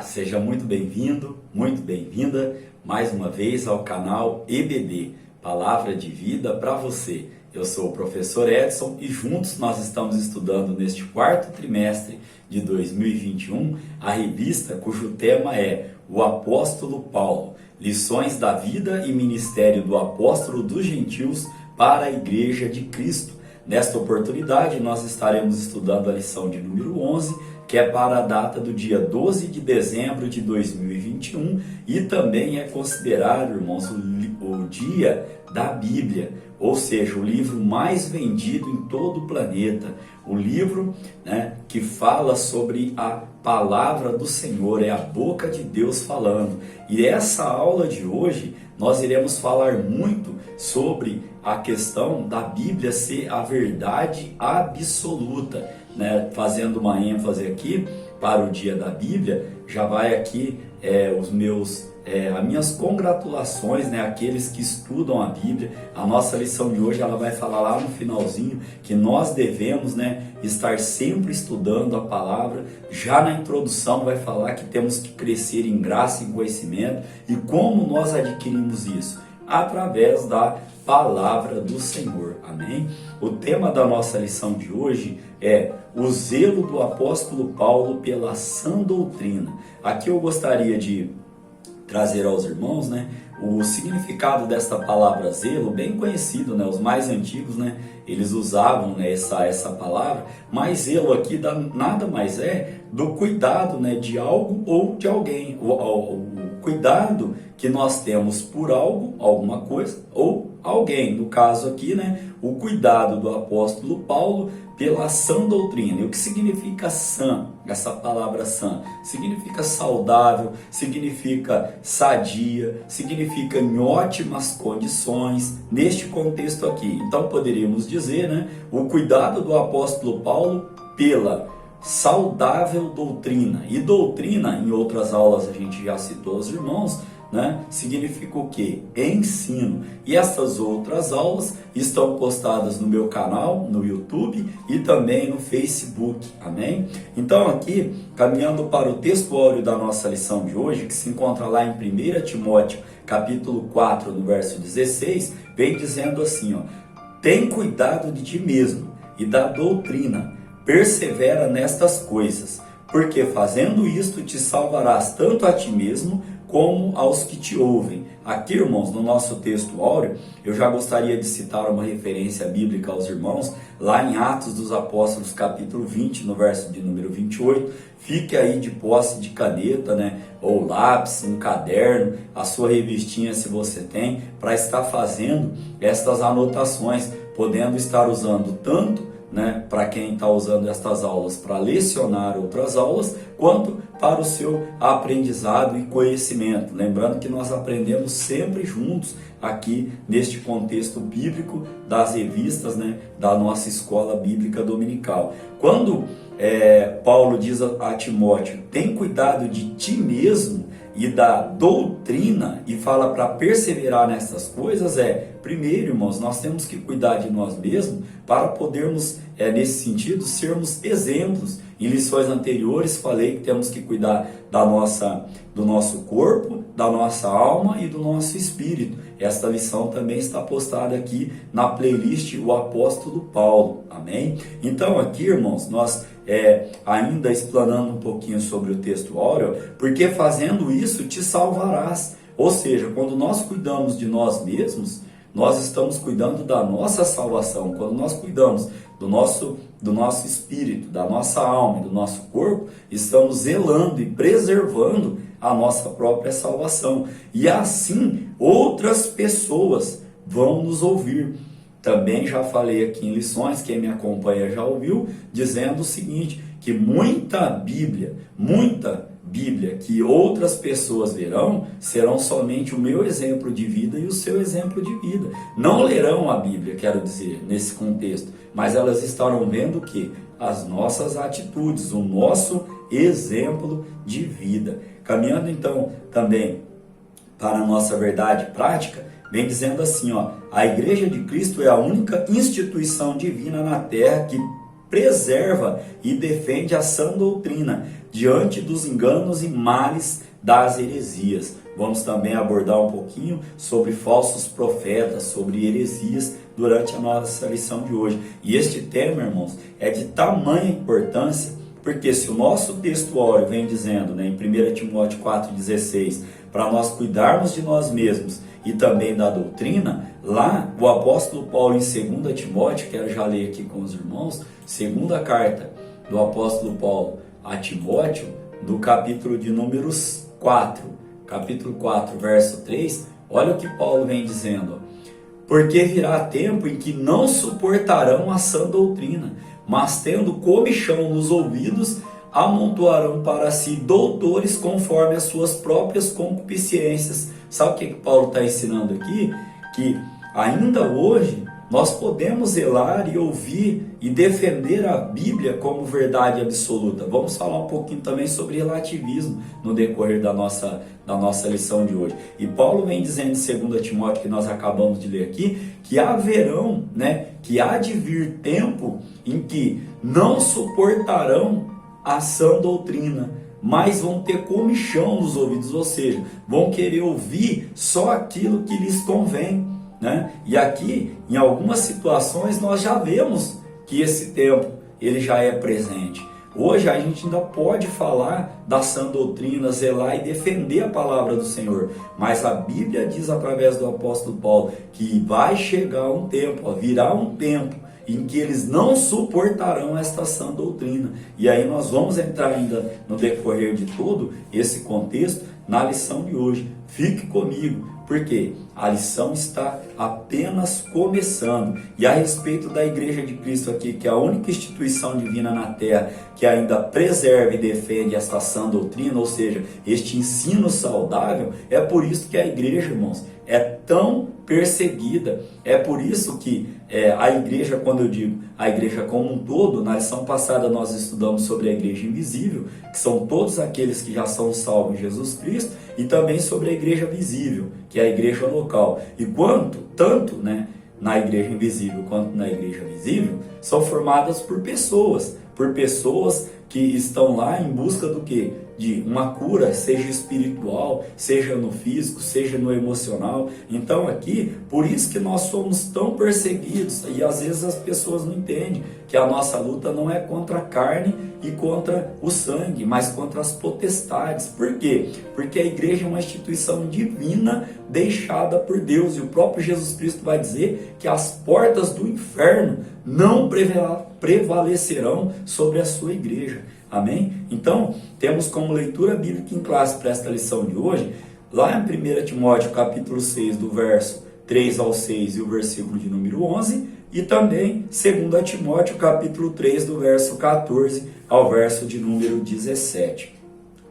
seja muito bem-vindo, muito bem-vinda mais uma vez ao canal EBD, Palavra de Vida para você. Eu sou o professor Edson e juntos nós estamos estudando neste quarto trimestre de 2021 a revista cujo tema é O Apóstolo Paulo, lições da vida e ministério do apóstolo dos gentios para a Igreja de Cristo. Nesta oportunidade nós estaremos estudando a lição de número 11, que é para a data do dia 12 de dezembro de 2021 e também é considerado, irmãos, o dia da Bíblia, ou seja, o livro mais vendido em todo o planeta, o livro, que fala sobre a palavra do Senhor, é a boca de Deus falando. E essa aula de hoje nós iremos falar muito sobre a questão da Bíblia ser a verdade absoluta, fazendo uma ênfase aqui para o dia da Bíblia. Já vai aqui as minhas congratulações, àqueles que estudam a Bíblia. A nossa lição de hoje ela vai falar lá no finalzinho que nós devemos estar sempre estudando a palavra. Já na introdução vai falar que temos que crescer em graça e em conhecimento. E como nós adquirimos isso? Através da palavra do Senhor, amém? O tema da nossa lição de hoje é o zelo do apóstolo Paulo pela sã doutrina. Aqui eu gostaria de trazer aos irmãos, o significado desta palavra zelo, bem conhecido, os mais antigos, eles usavam essa palavra, mas zelo aqui nada mais é do cuidado, de algo ou de alguém, o cuidado que nós temos por algo, alguma coisa ou alguém. No caso aqui, o cuidado do apóstolo Paulo pela sã doutrina. E o que significa sã? Essa palavra sã significa saudável, significa sadia, significa em ótimas condições, neste contexto aqui. Então poderíamos dizer, o cuidado do apóstolo Paulo pela saudável doutrina. E doutrina, em outras aulas a gente já citou aos irmãos, significa o quê? Ensino. E essas outras aulas estão postadas no meu canal, no YouTube e também no Facebook, amém? Então aqui, caminhando para o texto áureo da nossa lição de hoje, que se encontra lá em 1 Timóteo, capítulo 4, no verso 16, vem dizendo assim, tem cuidado de ti mesmo e da doutrina, persevera nestas coisas, porque fazendo isto te salvarás tanto a ti mesmo como aos que te ouvem. Aqui, irmãos, no nosso texto áureo, eu já gostaria de citar uma referência bíblica aos irmãos, lá em Atos dos Apóstolos, capítulo 20, no verso de número 28. Fique aí de posse de caneta, ou lápis, um caderno, a sua revistinha se você tem, para estar fazendo estas anotações, podendo estar usando tanto para quem está usando estas aulas para lecionar outras aulas, quanto para o seu aprendizado e conhecimento. Lembrando que nós aprendemos sempre juntos aqui neste contexto bíblico das revistas, da nossa escola bíblica dominical. Quando Paulo diz a Timóteo, tem cuidado de ti mesmo e da doutrina, e fala para perseverar nessas coisas, primeiro, irmãos, nós temos que cuidar de nós mesmos para podermos, nesse sentido, sermos exemplos. Em lições anteriores falei que temos que cuidar do nosso corpo, da nossa alma e do nosso espírito. Esta lição também está postada aqui na playlist O Apóstolo Paulo, amém? Então aqui, irmãos, nós ainda explanando um pouquinho sobre o texto áureo, porque fazendo isso te salvarás. Ou seja, quando nós cuidamos de nós mesmos, nós estamos cuidando da nossa salvação. Quando nós cuidamos do nosso espírito, da nossa alma e do nosso corpo, estamos zelando e preservando a nossa própria salvação. E assim, outras pessoas vão nos ouvir. Também já falei aqui em lições, quem me acompanha já ouviu, dizendo o seguinte, que muita Bíblia que outras pessoas verão, serão somente o meu exemplo de vida e o seu exemplo de vida. Não lerão a Bíblia, quero dizer, nesse contexto, mas elas estarão vendo o quê? As nossas atitudes, o nosso exemplo de vida. Caminhando então também para a nossa verdade prática, vem dizendo assim, a Igreja de Cristo é a única instituição divina na terra que preserva e defende a sã doutrina diante dos enganos e males das heresias. Vamos também abordar um pouquinho sobre falsos profetas, sobre heresias durante a nossa lição de hoje. E este tema, irmãos, é de tamanha importância, porque se o nosso textuário vem dizendo, em 1 Timóteo 4,16, para nós cuidarmos de nós mesmos e também da doutrina, lá o apóstolo Paulo em 2 Timóteo, quero já ler aqui com os irmãos, segunda carta do apóstolo Paulo a Timóteo, do capítulo de números 4, capítulo 4, verso 3, olha o que Paulo vem dizendo: porque virá tempo em que não suportarão a sã doutrina, mas tendo comichão nos ouvidos, amontoarão para si doutores conforme as suas próprias concupiscências. Sabe o que Paulo está ensinando aqui? Que ainda hoje nós podemos zelar e ouvir e defender a Bíblia como verdade absoluta. Vamos falar um pouquinho também sobre relativismo no decorrer da nossa lição de hoje. E Paulo vem dizendo em 2 Timóteo, que nós acabamos de ler aqui, que haverão, que há de vir tempo em que não suportarão a sã doutrina, mas vão ter comichão nos ouvidos, ou seja, vão querer ouvir só aquilo que lhes convém. E aqui, em algumas situações, nós já vemos que esse tempo ele já é presente. Hoje a gente ainda pode falar da sã doutrina, zelar e defender a palavra do Senhor, mas a Bíblia diz através do apóstolo Paulo que vai chegar um tempo, virá um tempo em que eles não suportarão esta sã doutrina. E aí nós vamos entrar ainda no decorrer de todo esse contexto na lição de hoje. Fique comigo, porque a lição está apenas começando. E a respeito da Igreja de Cristo aqui, que é a única instituição divina na Terra que ainda preserva e defende esta sã doutrina, ou seja, este ensino saudável, é por isso que a igreja, irmãos, é tão perseguida. É por isso que a igreja, quando eu digo a igreja como um todo, na lição passada nós estudamos sobre a igreja invisível, que são todos aqueles que já são salvos em Jesus Cristo, e também sobre a igreja visível, que é a igreja local. E tanto na igreja invisível quanto na igreja visível, são formadas por pessoas que estão lá em busca do quê? De uma cura, seja espiritual, seja no físico, seja no emocional. Então aqui, por isso que nós somos tão perseguidos, e às vezes as pessoas não entendem que a nossa luta não é contra a carne e contra o sangue, mas contra as potestades. Por quê? Porque a igreja é uma instituição divina deixada por Deus, e o próprio Jesus Cristo vai dizer que as portas do inferno não prevalecerão sobre a sua igreja. Amém? Então, temos como leitura bíblica em classe para esta lição de hoje, lá em 1 Timóteo capítulo 6, do verso 3 ao 6 e o versículo de número 11, e também 2 Timóteo capítulo 3, do verso 14 ao verso de número 17.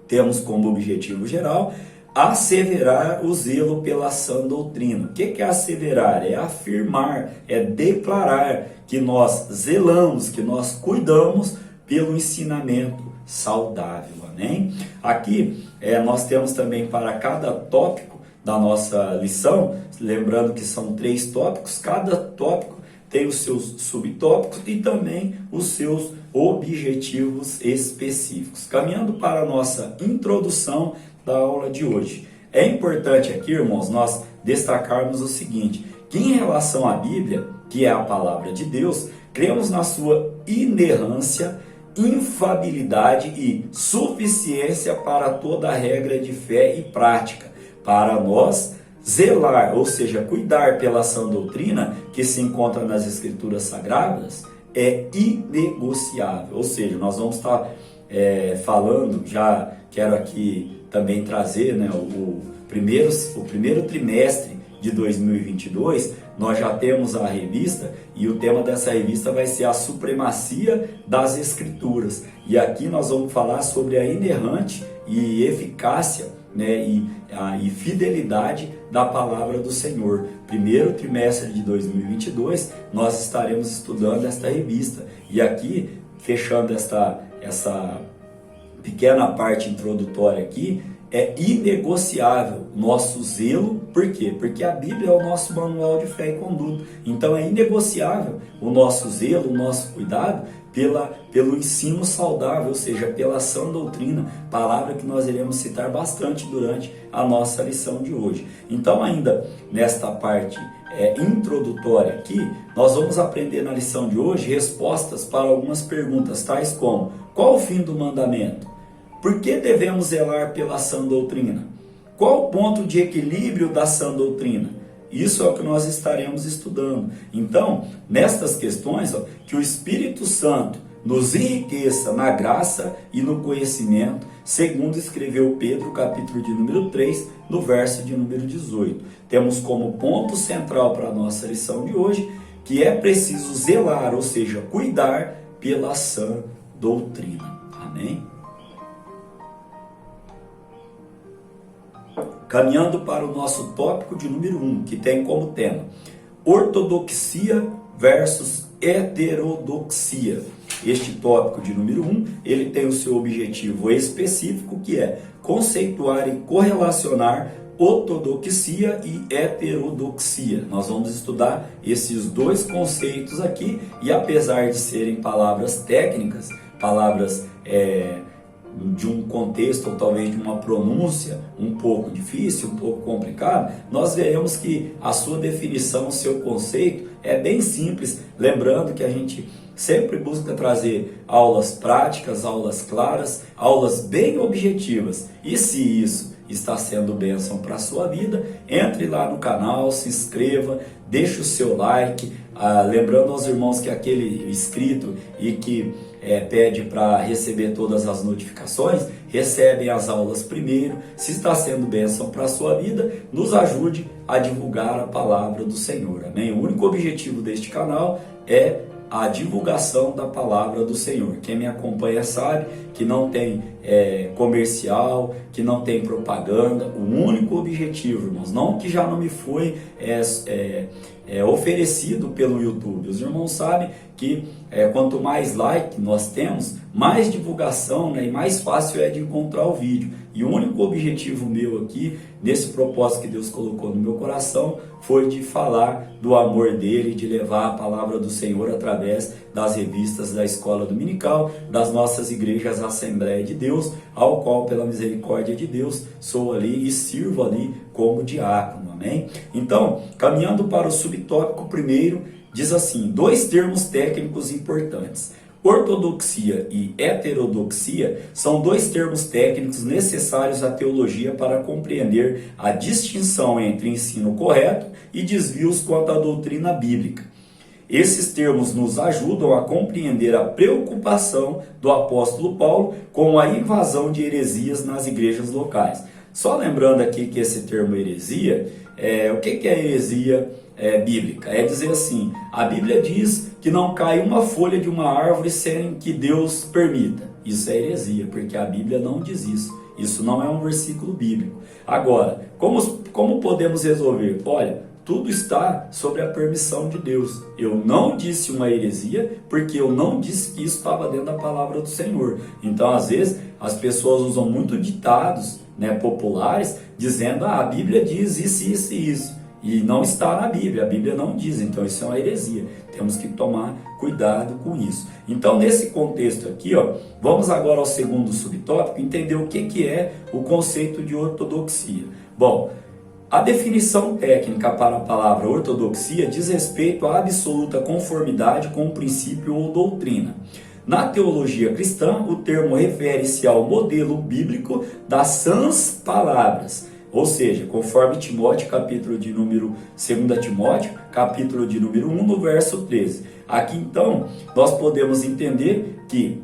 Temos como objetivo geral asseverar o zelo pela sã doutrina. O que é asseverar? É afirmar, é declarar que nós zelamos, que nós cuidamos pelo ensinamento saudável. Amém? Aqui nós temos também para cada tópico da nossa lição, lembrando que são 3 tópicos, cada tópico tem os seus subtópicos e também os seus objetivos específicos. Caminhando para a nossa introdução da aula de hoje. É importante aqui, irmãos, nós destacarmos o seguinte, que em relação à Bíblia, que é a palavra de Deus, cremos na sua inerrância, infabilidade e suficiência para toda a regra de fé e prática, para nós zelar, ou seja, cuidar pela sã doutrina que se encontra nas Escrituras Sagradas, é inegociável. Ou seja, nós vamos estar falando, já quero aqui também trazer o primeiro trimestre de 2022, nós já temos a revista, e o tema dessa revista vai ser a supremacia das Escrituras. E aqui nós vamos falar sobre a inerrante e eficácia e fidelidade da palavra do Senhor. Primeiro trimestre de 2022, nós estaremos estudando esta revista. E aqui, fechando essa pequena parte introdutória aqui, é inegociável nosso zelo. Por quê? Porque a Bíblia é o nosso manual de fé e conduta. Então é inegociável o nosso zelo, o nosso cuidado pelo ensino saudável, ou seja, pela sã doutrina, palavra que nós iremos citar bastante durante a nossa lição de hoje. Então, ainda nesta parte introdutória aqui, nós vamos aprender na lição de hoje respostas para algumas perguntas, tais como: qual o fim do mandamento? Por que devemos zelar pela sã doutrina? Qual o ponto de equilíbrio da sã doutrina? Isso é o que nós estaremos estudando. Então, nestas questões, que o Espírito Santo nos enriqueça na graça e no conhecimento, segundo escreveu Pedro, capítulo de número 3, no verso de número 18. Temos como ponto central para a nossa lição de hoje que é preciso zelar, ou seja, cuidar pela sã doutrina. Amém? Caminhando para o nosso tópico de número 1, que tem como tema ortodoxia versus heterodoxia. Este tópico de número 1, ele tem o seu objetivo específico, que é conceituar e correlacionar ortodoxia e heterodoxia. Nós vamos estudar esses dois conceitos aqui, e apesar de serem palavras técnicas, palavras de um contexto ou talvez de uma pronúncia um pouco difícil, um pouco complicada, nós veremos que a sua definição, o seu conceito é bem simples, lembrando que a gente sempre busca trazer aulas práticas, aulas claras, aulas bem objetivas. E se isso está sendo bênção para a sua vida, entre lá no canal, se inscreva, deixe o seu like, lembrando aos irmãos que aquele inscrito e que pede para receber todas as notificações, recebem as aulas primeiro. Se está sendo bênção para a sua vida, nos ajude a divulgar a palavra do Senhor. Amém? O único objetivo deste canal é a divulgação da palavra do Senhor. Quem me acompanha sabe que não tem comercial, que não tem propaganda. O único objetivo, irmãos, não que já não me foi oferecido pelo YouTube. Os irmãos sabem que quanto mais like nós temos, mais divulgação, e mais fácil é de encontrar o vídeo. E o único objetivo meu aqui, nesse propósito que Deus colocou no meu coração, foi de falar do amor dele, de levar a palavra do Senhor através das revistas da Escola Dominical, das nossas igrejas Assembleia de Deus, ao qual, pela misericórdia de Deus, sou ali e sirvo ali como diácono. Amém? Então, caminhando para o subtópico primeiro, diz assim: dois termos técnicos importantes. Ortodoxia e heterodoxia são dois termos técnicos necessários à teologia para compreender a distinção entre ensino correto e desvios quanto à doutrina bíblica. Esses termos nos ajudam a compreender a preocupação do apóstolo Paulo com a invasão de heresias nas igrejas locais. Só lembrando aqui que esse termo heresia, o que é heresia bíblica? É dizer assim, a Bíblia diz que não cai uma folha de uma árvore sem que Deus permita. Isso é heresia, porque a Bíblia não diz isso. Isso não é um versículo bíblico. Agora, como podemos resolver? Olha, tudo está sobre a permissão de Deus. Eu não disse uma heresia, porque eu não disse que isso estava dentro da palavra do Senhor. Então, às vezes, as pessoas usam muito ditados populares, dizendo, a Bíblia diz isso, isso e isso. E não está na Bíblia, a Bíblia não diz, então isso é uma heresia. Temos que tomar cuidado com isso. Então, nesse contexto aqui, vamos agora ao segundo subtópico, entender o que é o conceito de ortodoxia. Bom, a definição técnica para a palavra ortodoxia diz respeito à absoluta conformidade com o princípio ou doutrina. Na teologia cristã, o termo refere-se ao modelo bíblico das sãs palavras, ou seja, conforme Timóteo, capítulo de número 2 Timóteo, capítulo de número 1, no verso 13. Aqui então, nós podemos entender que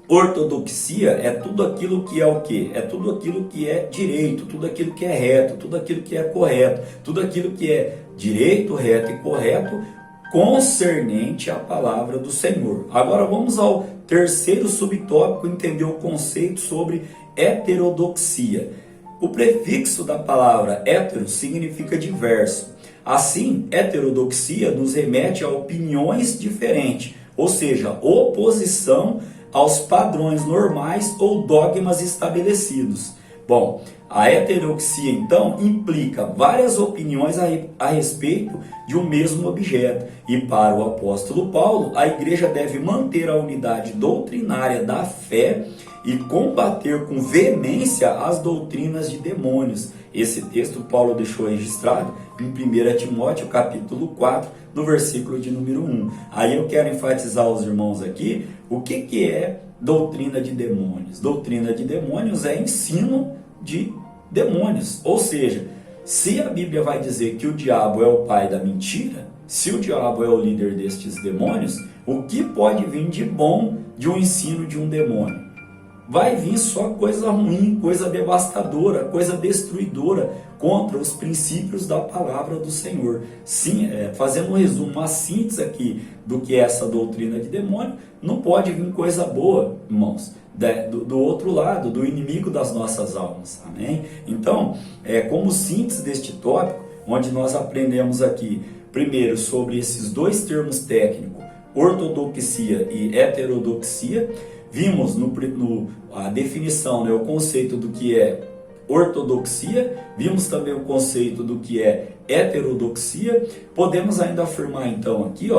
ortodoxia é tudo aquilo que é o quê? É tudo aquilo que é direito, tudo aquilo que é reto, tudo aquilo que é correto, tudo aquilo que é direito, reto e correto, concernente à palavra do Senhor. Agora vamos ao terceiro subtópico, entender o conceito sobre heterodoxia. O prefixo da palavra hétero significa diverso. Assim, heterodoxia nos remete a opiniões diferentes, ou seja, oposição aos padrões normais ou dogmas estabelecidos. Bom, a heterodoxia, então, implica várias opiniões a respeito de um mesmo objeto. E para o apóstolo Paulo, a igreja deve manter a unidade doutrinária da fé e combater com veemência as doutrinas de demônios. Esse texto Paulo deixou registrado em 1 Timóteo capítulo 4, no versículo de número 1. Aí eu quero enfatizar aos irmãos aqui o que é doutrina de demônios. Doutrina de demônios é ensino de demônios. Ou seja, se a Bíblia vai dizer que o diabo é o pai da mentira, se o diabo é o líder destes demônios, o que pode vir de bom de um ensino de um demônio? Vai vir só coisa ruim, coisa devastadora, coisa destruidora contra os princípios da palavra do Senhor. Sim, fazendo um resumo, uma síntese aqui do que é essa doutrina de demônio, não pode vir coisa boa, irmãos, do outro lado, do inimigo das nossas almas. Amém? Então, como síntese deste tópico, onde nós aprendemos aqui, primeiro, sobre esses dois termos técnicos, ortodoxia e heterodoxia. Vimos a definição, o conceito do que é ortodoxia, vimos também o conceito do que é heterodoxia. Podemos ainda afirmar então aqui,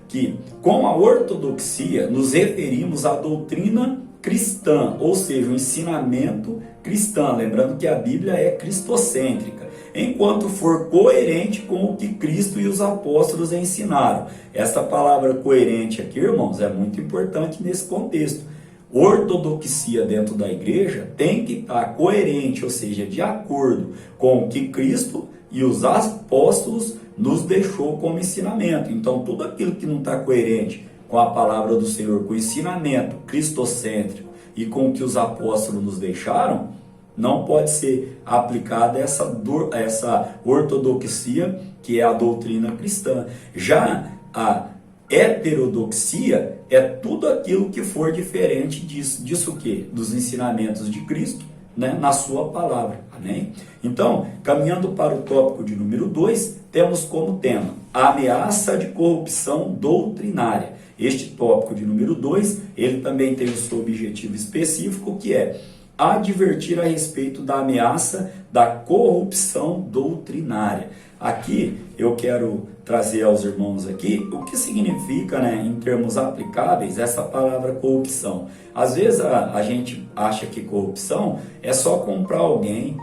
que com a ortodoxia nos referimos à doutrina cristã, ou seja, o ensinamento cristão, lembrando que a Bíblia é cristocêntrica, enquanto for coerente com o que Cristo e os apóstolos ensinaram. Essa palavra coerente aqui, irmãos, é muito importante nesse contexto. Ortodoxia dentro da igreja tem que estar coerente, ou seja, de acordo com o que Cristo e os apóstolos nos deixou como ensinamento. Então, tudo aquilo que não está coerente com a palavra do Senhor, com o ensinamento cristocêntrico e com o que os apóstolos nos deixaram, não pode ser aplicada essa ortodoxia, que é a doutrina cristã. Já a heterodoxia é tudo aquilo que for diferente disso o quê? Dos ensinamentos de Cristo, né, na sua palavra. Amém? Então, caminhando para o tópico de número 2, temos como tema a ameaça de corrupção doutrinária. Este tópico de número 2, ele também tem o seu objetivo específico, que é advertir a respeito da ameaça da corrupção doutrinária. Aqui eu quero trazer aos irmãos aqui o que significa, em termos aplicáveis, essa palavra corrupção. Às vezes a gente acha que corrupção é só comprar alguém,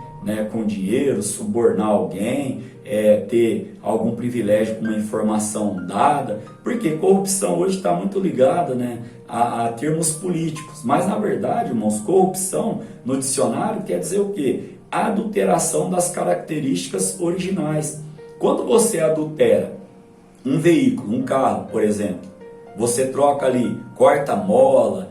com dinheiro, subornar alguém, ter algum privilégio com uma informação dada, porque corrupção hoje está muito ligada, a termos políticos. Mas na verdade, irmãos, corrupção no dicionário quer dizer o quê? Adulteração das características originais. Quando você adultera um veículo, um carro, por exemplo, você troca ali, corta a mola,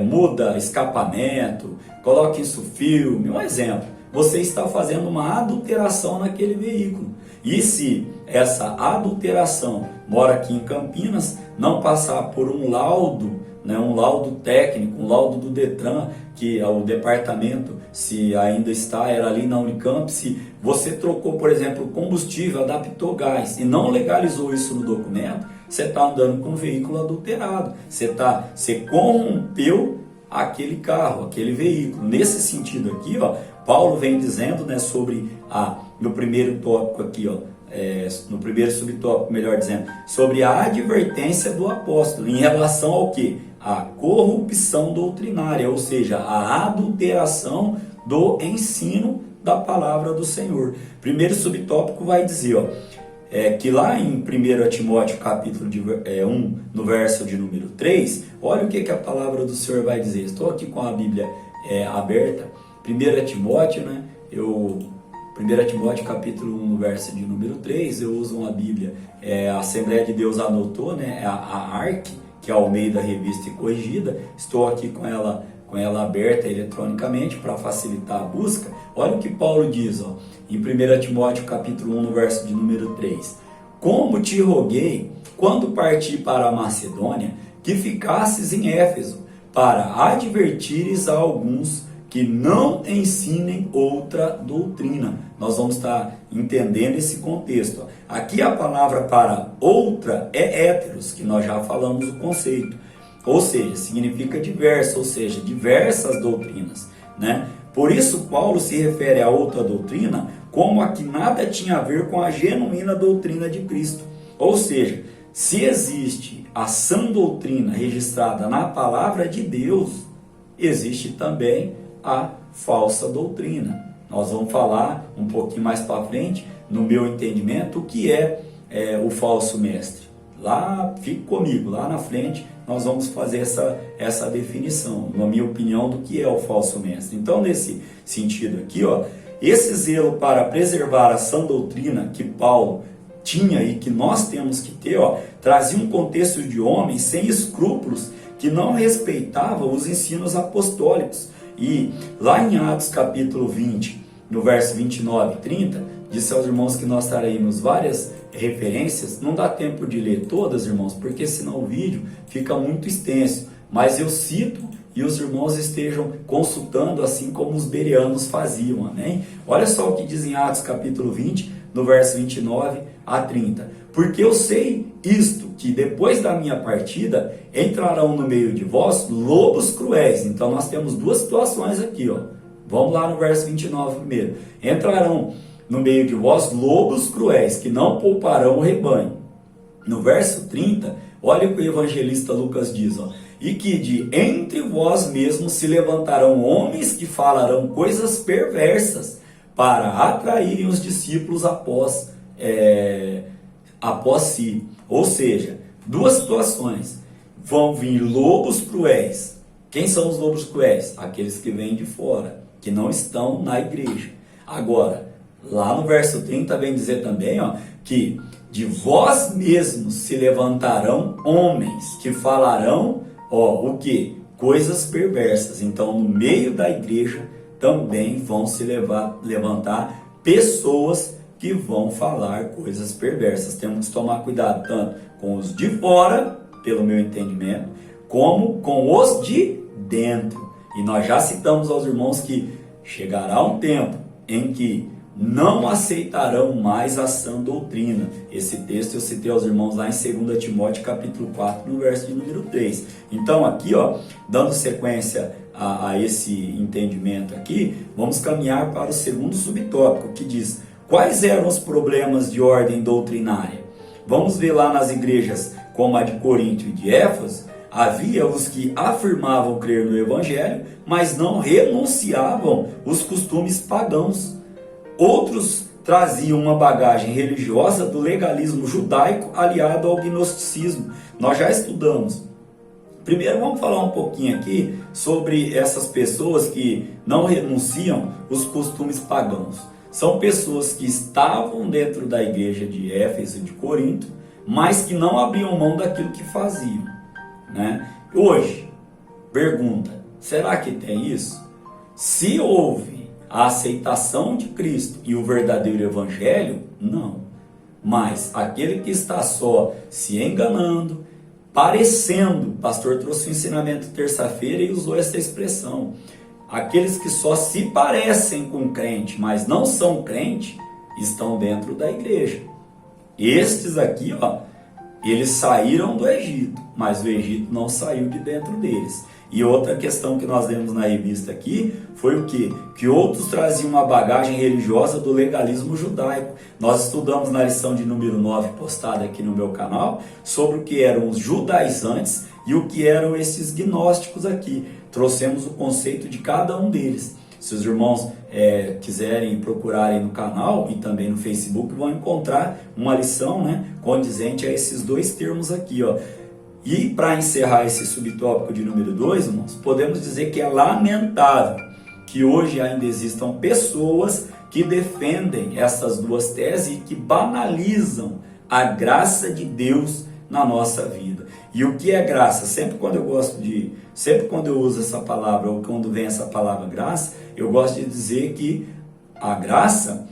muda escapamento, coloca isso filme, um exemplo. Você está fazendo uma adulteração naquele veículo. E se essa adulteração mora aqui em Campinas, não passar por um laudo, um laudo técnico, um laudo do Detran, que é o departamento, se ainda era ali na Unicamp, se você trocou, por exemplo, combustível, adaptou gás e não legalizou isso no documento, você está andando com um veículo adulterado. Você corrompeu aquele carro, aquele veículo. Nesse sentido aqui, Paulo vem dizendo, sobre no primeiro tópico aqui, no primeiro subtópico, melhor dizendo, sobre a advertência do apóstolo em relação ao quê? A corrupção doutrinária, ou seja, a adulteração do ensino da palavra do Senhor. Primeiro subtópico vai dizer, que lá em 1 Timóteo capítulo 1, no verso de número 3, olha o que a palavra do Senhor vai dizer. Estou aqui com a Bíblia aberta. 1 Timóteo, 1 Timóteo capítulo 1, no verso de número 3, eu uso uma Bíblia, a Assembleia de Deus anotou, a ARC, que é a Almeida Revista e Corrigida. Estou aqui com ela aberta eletronicamente para facilitar a busca. Olha o que Paulo diz, em 1 Timóteo capítulo 1, no verso de número 3. Como te roguei, quando parti para a Macedônia, que ficasses em Éfeso, para advertires a alguns que não ensinem outra doutrina. Nós vamos estar entendendo esse contexto. Aqui a palavra para outra é héteros, que nós já falamos o conceito. Ou seja, significa diverso, ou seja, diversas doutrinas. Por isso Paulo se refere a outra doutrina como a que nada tinha a ver com a genuína doutrina de Cristo. Ou seja, se existe a sã doutrina registrada na palavra de Deus, existe também a falsa doutrina. Nós vamos falar um pouquinho mais para frente, no meu entendimento, o que é o falso mestre. Lá, fique comigo, lá na frente nós vamos fazer essa definição, na minha opinião, do que é o falso mestre. Então, nesse sentido aqui, esse zelo para preservar a sã doutrina que Paulo tinha e que nós temos que ter, trazia um contexto de homens sem escrúpulos que não respeitavam os ensinos apostólicos. E lá em Atos capítulo 20, no verso 29 e 30, disse aos irmãos que nós traremos várias referências. Não dá tempo de ler todas, irmãos, porque senão o vídeo fica muito extenso. Mas eu cito e os irmãos estejam consultando, assim como os bereanos faziam, amém? Olha só o que diz em Atos capítulo 20, no verso 29 a 30. Porque eu sei isto, que depois da minha partida entrarão no meio de vós lobos cruéis. Então nós temos duas situações aqui, Vamos lá no verso 29 primeiro. Entrarão no meio de vós lobos cruéis, que não pouparão o rebanho. No verso 30, olha o que o evangelista Lucas diz, e que de entre vós mesmos se levantarão homens que falarão coisas perversas para atraírem os discípulos após si. Ou seja, duas situações. Vão vir lobos cruéis. Quem são os lobos cruéis? Aqueles que vêm de fora, que não estão na igreja. Agora, lá no verso 30 vem dizer também, que de vós mesmos se levantarão homens que falarão, o que? Coisas perversas. Então, no meio da igreja também vão se levantar pessoas que vão falar coisas perversas. Temos que tomar cuidado tanto com os de fora, pelo meu entendimento, como com os de dentro. E nós já citamos aos irmãos que chegará um tempo em que não aceitarão mais a sã doutrina. Esse texto eu citei aos irmãos lá em 2 Timóteo capítulo 4, no verso de número 3. Então aqui, dando sequência a esse entendimento aqui, vamos caminhar para o segundo subtópico, que diz: quais eram os problemas de ordem doutrinária? Vamos ver lá nas igrejas como a de Corinto e de Éfeso. Havia os que afirmavam crer no Evangelho, mas não renunciavam os costumes pagãos. Outros traziam uma bagagem religiosa do legalismo judaico aliado ao gnosticismo. Nós já estudamos. Primeiro vamos falar um pouquinho aqui sobre essas pessoas que não renunciam os costumes pagãos. São pessoas que estavam dentro da igreja de Éfeso e de Corinto, mas que não abriam mão daquilo que faziam, né? Hoje, pergunta, será que tem isso? Se houve a aceitação de Cristo e o verdadeiro evangelho, não. Mas aquele que está só se enganando, parecendo, o pastor trouxe um ensinamento terça-feira e usou essa expressão, aqueles que só se parecem com crente, mas não são crente, estão dentro da igreja. Estes aqui, eles saíram do Egito, mas o Egito não saiu de dentro deles. E outra questão que nós vemos na revista aqui foi o quê? Que outros traziam uma bagagem religiosa do legalismo judaico. Nós estudamos na lição de número 9, postada aqui no meu canal, sobre o que eram os judaizantes e o que eram esses gnósticos aqui. Trouxemos o conceito de cada um deles. Se os irmãos quiserem procurarem no canal e também no Facebook, vão encontrar uma lição, condizente a esses dois termos aqui, E para encerrar esse subtópico de número 2, irmãos, podemos dizer que é lamentável que hoje ainda existam pessoas que defendem essas duas teses e que banalizam a graça de Deus na nossa vida. E o que é graça? Sempre quando eu uso essa palavra, ou quando vem essa palavra graça, eu gosto de dizer que a graça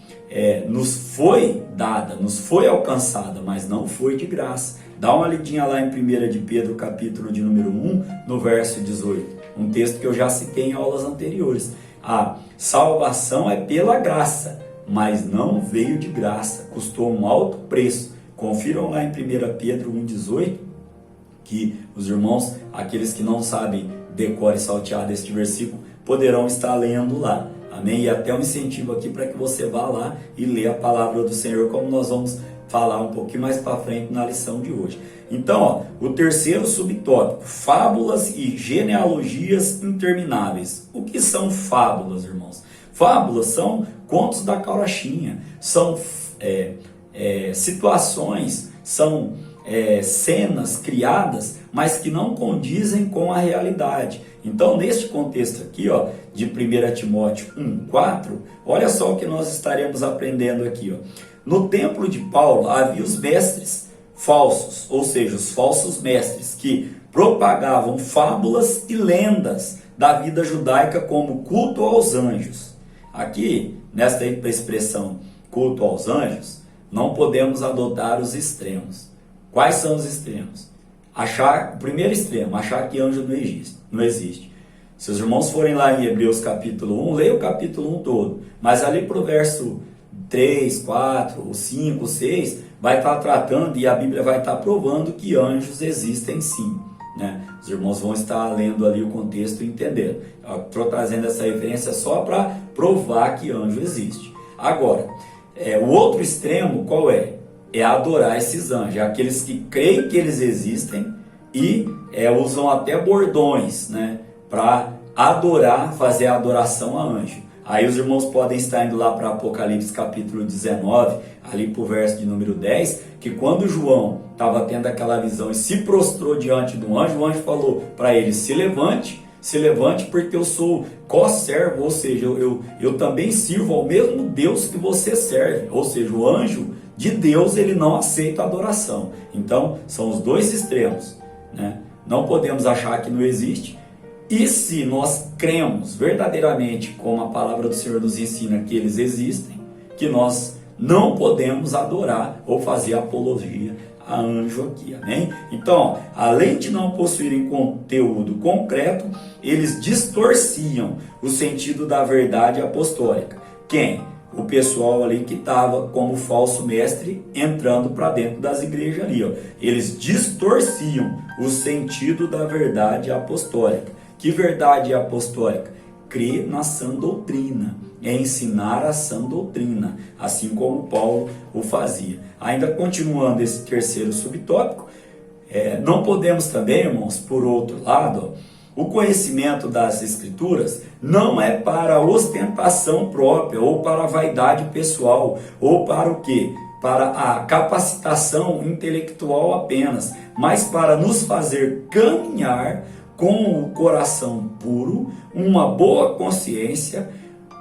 nos foi dada, nos foi alcançada, mas não foi de graça. Dá uma lidinha lá em 1 de Pedro, capítulo de número 1, no verso 18. Um texto que eu já citei em aulas anteriores. A salvação é pela graça, mas não veio de graça, custou um alto preço. Confiram lá em 1 Pedro 1,18, que os irmãos, aqueles que não sabem decor e saltear deste versículo, poderão estar lendo lá. Amém? E até um incentivo aqui para que você vá lá e lê a palavra do Senhor, como nós vamos falar um pouquinho mais para frente na lição de hoje. Então, ó, o terceiro subtópico, fábulas e genealogias intermináveis. O que são fábulas, irmãos? Fábulas são contos da carochinha, são situações, são cenas criadas, mas que não condizem com a realidade. Então, neste contexto aqui, ó, de 1 Timóteo 1,4, olha só o que nós estaremos aprendendo aqui. Ó. No templo de Paulo havia os mestres falsos, ou seja, os falsos mestres, que propagavam fábulas e lendas da vida judaica como culto aos anjos. Aqui, nesta expressão culto aos anjos, não podemos adotar os extremos. Quais são os extremos? O primeiro extremo, achar que anjo não existe. Se os irmãos forem lá em Hebreus capítulo 1, leia o capítulo 1 todo. Mas ali para o verso 3, 4, 5, 6, vai estar tratando e a Bíblia vai estar provando que anjos existem sim. Né? Os irmãos vão estar lendo ali o contexto e entendendo. Estou trazendo essa referência só para provar que anjo existe. Agora, o outro extremo qual é? É adorar esses anjos, aqueles que creem que eles existem e usam até bordões, né, para adorar, fazer a adoração a anjo. Aí os irmãos podem estar indo lá para Apocalipse capítulo 19, ali para o verso de número 10, que quando João estava tendo aquela visão e se prostrou diante do anjo, o anjo falou para ele, se levante porque eu sou co-servo, ou seja, eu também sirvo ao mesmo Deus que você serve, ou seja, o anjo de Deus, ele não aceita adoração. Então, são os dois extremos, né? Não podemos achar que não existe. E se nós cremos verdadeiramente, como a palavra do Senhor nos ensina que eles existem, que nós não podemos adorar ou fazer apologia a anjo aqui, amém? Então, além de não possuírem conteúdo concreto, eles distorciam o sentido da verdade apostólica. Quem? O pessoal ali que estava como falso mestre entrando para dentro das igrejas ali, ó. Eles distorciam o sentido da verdade apostólica. Que verdade apostólica? Crer na sã doutrina, ensinar a sã doutrina, assim como Paulo o fazia. Ainda continuando esse terceiro subtópico, não podemos também, irmãos, por outro lado, o conhecimento das Escrituras não é para ostentação própria, ou para a vaidade pessoal, ou para o quê? Para a capacitação intelectual apenas, mas para nos fazer caminhar com o coração puro, uma boa consciência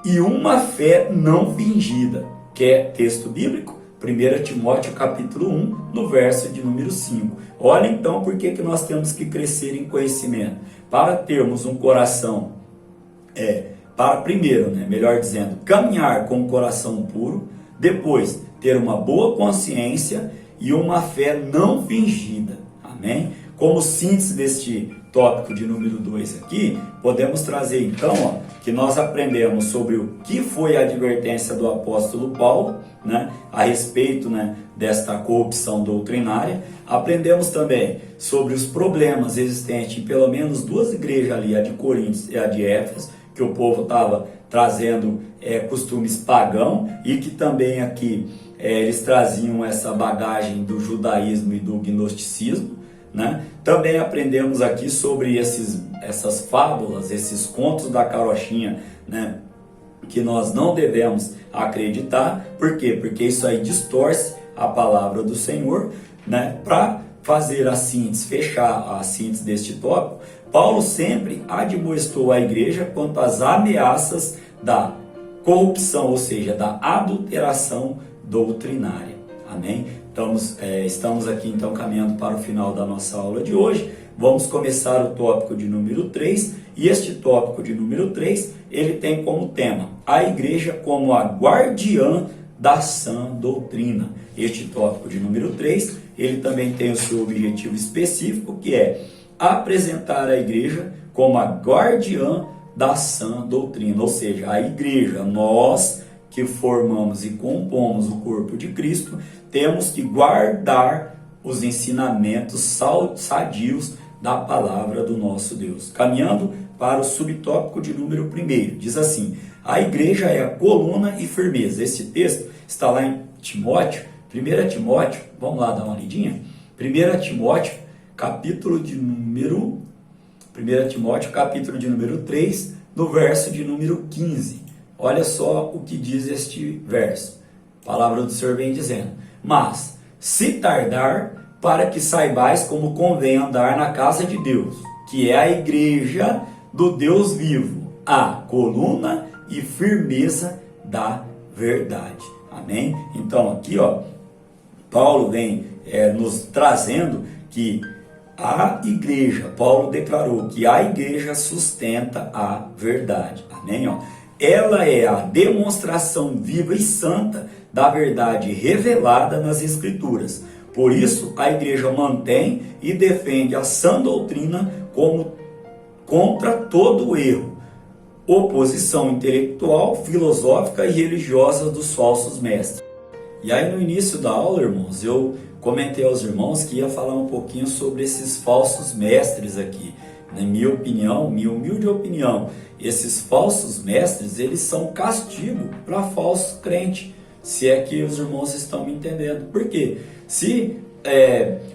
e uma fé não fingida, que é texto bíblico, 1 Timóteo capítulo 1, no verso de número 5. Olha então por que nós temos que crescer em conhecimento. Para termos um coração, para primeiro, melhor dizendo, caminhar com o coração puro, depois ter uma boa consciência e uma fé não fingida. Amém? Como síntese deste tópico de número 2 aqui, podemos trazer então que nós aprendemos sobre o que foi a advertência do apóstolo Paulo, a respeito desta corrupção doutrinária. Aprendemos também sobre os problemas existentes em pelo menos duas igrejas ali, a de Coríntios e a de Éfeso, que o povo estava trazendo costumes pagãos e que também aqui eles traziam essa bagagem do judaísmo e do gnosticismo. Também aprendemos aqui sobre essas fábulas, esses contos da carochinha, que nós não devemos acreditar. Por quê? Porque isso aí distorce a palavra do Senhor. Para fazer a síntese, fechar a síntese deste tópico, Paulo sempre admoestou a igreja quanto às ameaças da corrupção, ou seja, da adulteração doutrinária. Amém? Estamos aqui então caminhando para o final da nossa aula de hoje. Vamos começar o tópico de número 3, e este tópico de número 3, ele tem como tema a igreja como a guardiã da sã doutrina. Este tópico de número 3, ele também tem o seu objetivo específico, que é apresentar a igreja como a guardiã da sã doutrina, ou seja, a igreja, nós que formamos e compomos o corpo de Cristo, temos que guardar os ensinamentos sadios da palavra do nosso Deus. Caminhando para o subtópico de número 1, diz assim: a igreja é a coluna e firmeza. Esse texto está lá em Timóteo, 1 Timóteo, vamos lá dar uma lidinha? 1 Timóteo, capítulo de número 3, no verso de número 15. Olha só o que diz este verso. A palavra do Senhor vem dizendo: mas, se tardar, para que saibais como convém andar na casa de Deus, que é a igreja do Deus vivo, a coluna e firmeza da verdade. Amém? Então aqui, Paulo vem nos trazendo que a igreja, Paulo declarou que a igreja sustenta a verdade. Amém? Ela é a demonstração viva e santa da verdade revelada nas Escrituras. Por isso, a igreja mantém e defende a sã doutrina como contra todo erro, oposição intelectual, filosófica e religiosa dos falsos mestres. E aí no início da aula, irmãos, eu comentei aos irmãos que ia falar um pouquinho sobre esses falsos mestres aqui. Na minha opinião, minha humilde opinião, esses falsos mestres, eles são castigo para falsos crentes, se é que os irmãos estão me entendendo. Por quê? Se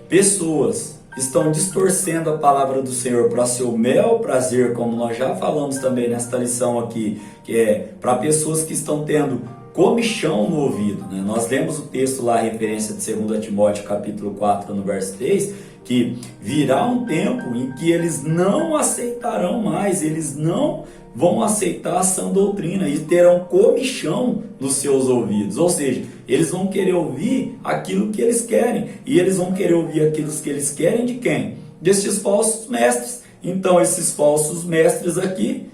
pessoas estão distorcendo a palavra do Senhor para seu bel prazer, como nós já falamos também nesta lição aqui, que é para pessoas que estão tendo comichão no ouvido, né? Nós lemos o texto lá, a referência de 2 Timóteo capítulo 4, no verso 3, que virá um tempo em que eles não aceitarão mais, eles não vão aceitar a sã doutrina e terão comichão nos seus ouvidos, ou seja, eles vão querer ouvir aquilo que eles querem, e eles vão querer ouvir aquilo que eles querem de quem? Destes falsos mestres. Então esses falsos mestres aqui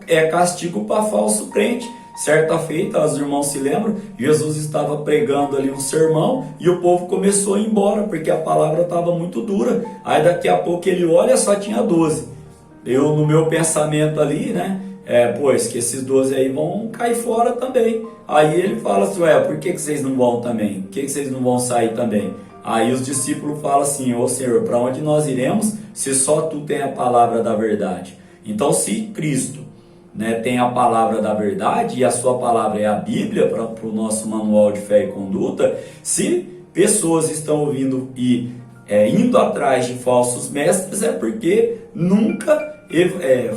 é castigo para falso crente. Certa feita, os irmãos se lembram, Jesus estava pregando ali um sermão e o povo começou a ir embora, porque a palavra estava muito dura. Aí daqui a pouco ele olha, só tinha 12. Eu, no meu pensamento ali, né, pois que esses 12 aí vão cair fora também. Aí ele fala assim: por que vocês não vão também? Por que vocês não vão sair também? Aí os discípulos falam assim: ô Senhor, para onde nós iremos se só tu tem a palavra da verdade? Então, se Cristo, tem a palavra da verdade, e a sua palavra é a Bíblia para o nosso manual de fé e conduta, se pessoas estão ouvindo e indo atrás de falsos mestres, é porque nunca,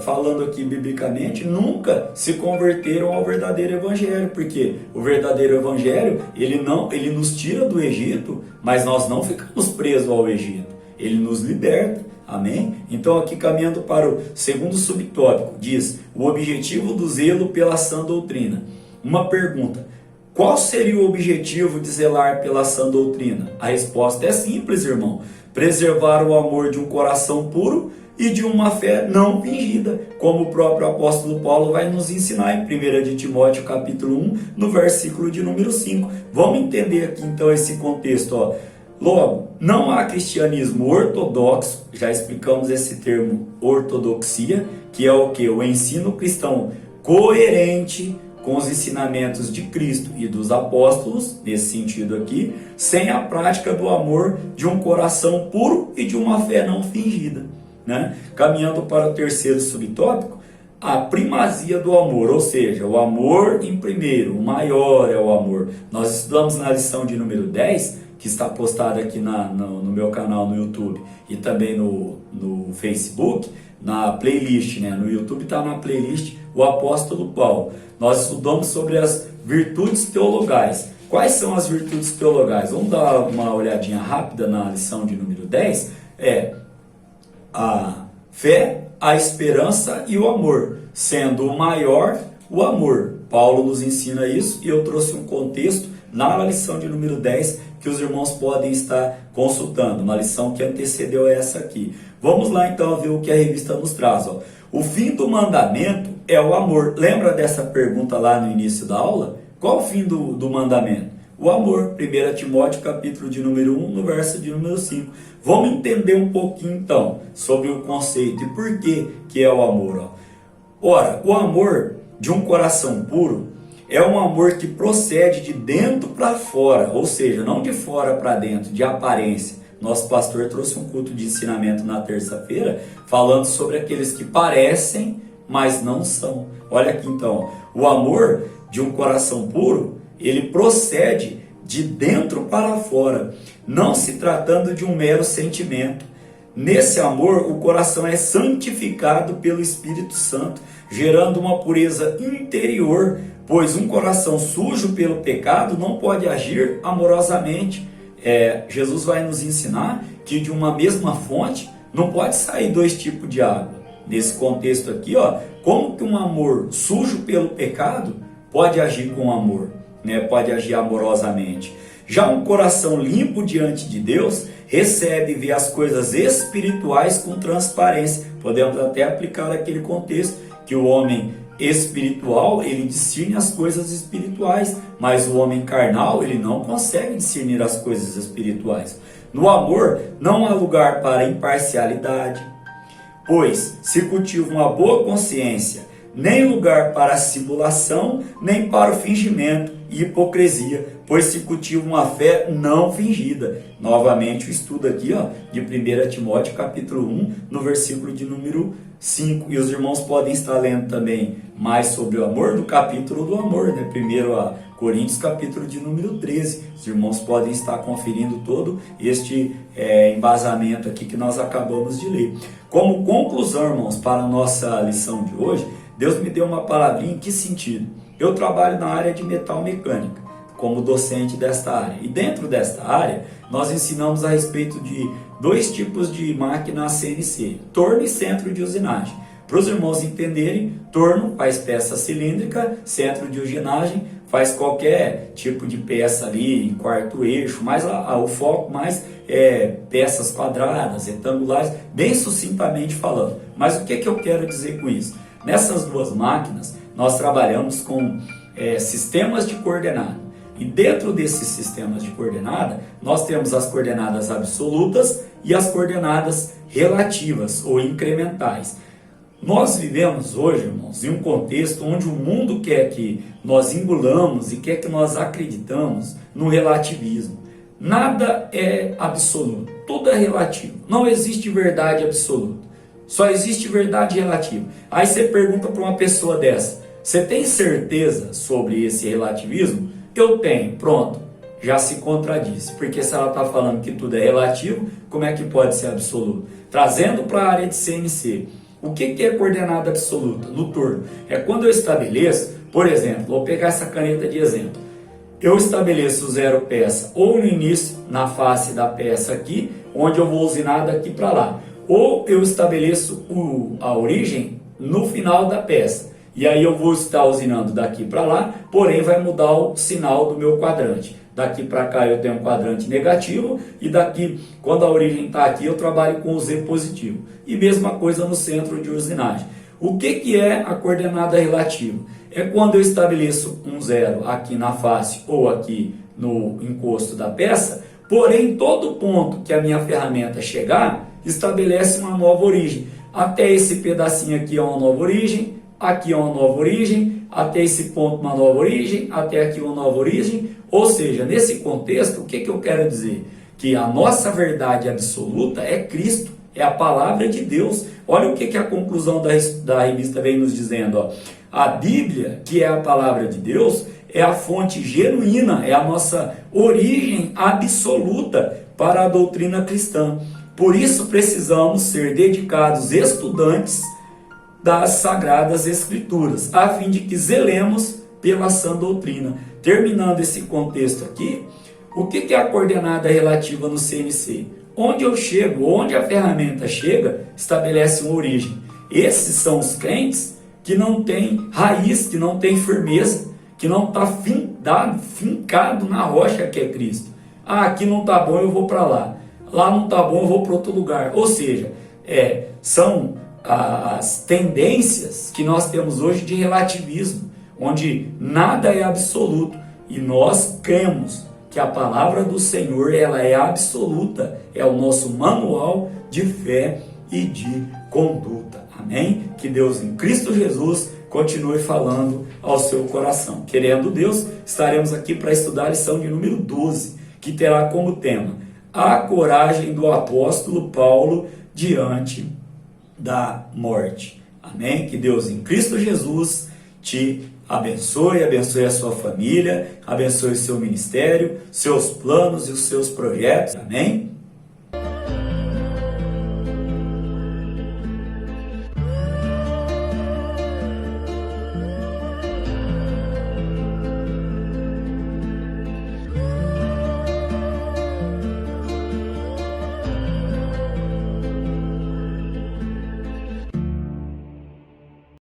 falando aqui biblicamente, nunca se converteram ao verdadeiro evangelho, porque o verdadeiro evangelho, ele nos tira do Egito, mas nós não ficamos presos ao Egito, ele nos liberta. Amém? Então aqui caminhando para o segundo subtópico, diz: o objetivo do zelo pela sã doutrina. Uma pergunta: qual seria o objetivo de zelar pela sã doutrina? A resposta é simples, irmão: preservar o amor de um coração puro e de uma fé não fingida, como o próprio apóstolo Paulo vai nos ensinar em 1 de Timóteo capítulo 1, no versículo de número 5. Vamos entender aqui então esse contexto, Logo, não há cristianismo ortodoxo, já explicamos esse termo ortodoxia, que é o que? O ensino cristão coerente com os ensinamentos de Cristo e dos apóstolos, nesse sentido aqui, sem a prática do amor de um coração puro e de uma fé não fingida. Caminhando para o terceiro subtópico, a primazia do amor, ou seja, o amor em primeiro, o maior é o amor. Nós estudamos na lição de número 10, que está postada aqui no meu canal no YouTube e também no Facebook, na playlist, no YouTube está na playlist o apóstolo Paulo. Nós estudamos sobre as virtudes teologais. Quais são as virtudes teologais? Vamos dar uma olhadinha rápida na lição de número 10. A fé, a esperança e o amor, sendo o maior o amor. Paulo nos ensina isso e eu trouxe um contexto na lição de número 10 que os irmãos podem estar consultando, uma lição que antecedeu essa aqui. Vamos lá então ver o que a revista nos traz. O fim do mandamento é o amor. Lembra dessa pergunta lá no início da aula? Qual o fim do mandamento? O amor. 1 Timóteo capítulo de número 1, no verso de número 5. Vamos entender um pouquinho então sobre o conceito e por que é o amor. Ora, o amor de um coração puro é um amor que procede de dentro para fora, ou seja, não de fora para dentro, de aparência, nosso pastor trouxe um culto de ensinamento na terça-feira, falando sobre aqueles que parecem, mas não são. Olha aqui então, o amor de um coração puro, ele procede de dentro para fora, não se tratando de um mero sentimento. Nesse amor, o coração é santificado pelo Espírito Santo, gerando uma pureza interior, pois um coração sujo pelo pecado não pode agir amorosamente. Jesus vai nos ensinar que de uma mesma fonte não pode sair dois tipos de água. Nesse contexto aqui, como que um amor sujo pelo pecado pode agir com amor, pode agir amorosamente? Já um coração limpo diante de Deus recebe e vê as coisas espirituais com transparência. Podemos até aplicar aquele contexto que o homem espiritual, ele discerne as coisas espirituais, mas o homem carnal, ele não consegue discernir as coisas espirituais. No amor, não há lugar para imparcialidade, pois se cultiva uma boa consciência, nem lugar para simulação, nem para o fingimento e hipocrisia, pois se cultiva uma fé não fingida. Novamente o estudo aqui de 1 Timóteo capítulo 1, no versículo de número 5. E os irmãos podem estar lendo também mais sobre o amor no capítulo do amor, 1 Coríntios capítulo de número 13. Os irmãos podem estar conferindo todo este embasamento aqui que nós acabamos de ler. Como conclusão, irmãos, para a nossa lição de hoje, Deus me deu uma palavrinha. Em que sentido? Eu trabalho na área de metal mecânica, como docente desta área. E dentro desta área, nós ensinamos a respeito de dois tipos de máquina CNC, torno e centro de usinagem. Para os irmãos entenderem, torno faz peça cilíndrica, centro de usinagem faz qualquer tipo de peça ali, em quarto eixo, mas o foco mais é peças quadradas, retangulares, bem sucintamente falando. Mas o que eu quero dizer com isso? Nessas duas máquinas, nós trabalhamos com sistemas de coordenada. E dentro desses sistemas de coordenada, nós temos as coordenadas absolutas e as coordenadas relativas ou incrementais. Nós vivemos hoje, irmãos, em um contexto onde o mundo quer que nós engolamos e quer que nós acreditamos no relativismo. Nada é absoluto, tudo é relativo. Não existe verdade absoluta, só existe verdade relativa. Aí você pergunta para uma pessoa dessa: você tem certeza sobre esse relativismo? Eu tenho. Pronto, já se contradisse, porque se ela está falando que tudo é relativo, como é que pode ser absoluto? Trazendo para a área de CNC, o que é coordenada absoluta? No torno, é quando eu estabeleço, por exemplo, vou pegar essa caneta de exemplo, eu estabeleço o zero peça ou no início, na face da peça aqui, onde eu vou usinar daqui para lá, ou eu estabeleço a origem no final da peça. E aí eu vou estar usinando daqui para lá, porém vai mudar o sinal do meu quadrante. Daqui para cá eu tenho um quadrante negativo e daqui, quando a origem está aqui, eu trabalho com o Z positivo. E mesma coisa no centro de usinagem. O que é a coordenada relativa? É quando eu estabeleço um zero aqui na face ou aqui no encosto da peça, porém todo ponto que a minha ferramenta chegar, estabelece uma nova origem. Até esse pedacinho aqui é uma nova origem, aqui é uma nova origem, até esse ponto uma nova origem, até aqui uma nova origem. Ou seja, nesse contexto, o que eu quero dizer? Que a nossa verdade absoluta é Cristo, é a palavra de Deus. Olha o que a conclusão da revista vem nos dizendo. A Bíblia, que é a palavra de Deus, é a fonte genuína, é a nossa origem absoluta para a doutrina cristã. Por isso precisamos ser dedicados estudantes das Sagradas Escrituras, a fim de que zelemos pela sã doutrina. Terminando esse contexto aqui, o que é a coordenada relativa no CNC? Onde eu chego, onde a ferramenta chega, estabelece uma origem. Esses são os crentes que não têm raiz, que não têm firmeza, que não está fincado na rocha que é Cristo. Aqui não está bom, eu vou para lá. Lá não está bom, eu vou para outro lugar. Ou seja, são as tendências que nós temos hoje de relativismo, onde nada é absoluto, e nós cremos que a palavra do Senhor ela é absoluta, é o nosso manual de fé e de conduta. Amém? Que Deus em Cristo Jesus continue falando ao seu coração. Querendo Deus, estaremos aqui para estudar a lição de número 12, que terá como tema a coragem do apóstolo Paulo diante da morte. Amém? Que Deus em Cristo Jesus te abençoe, abençoe a sua família, abençoe o seu ministério, seus planos e os seus projetos. Amém?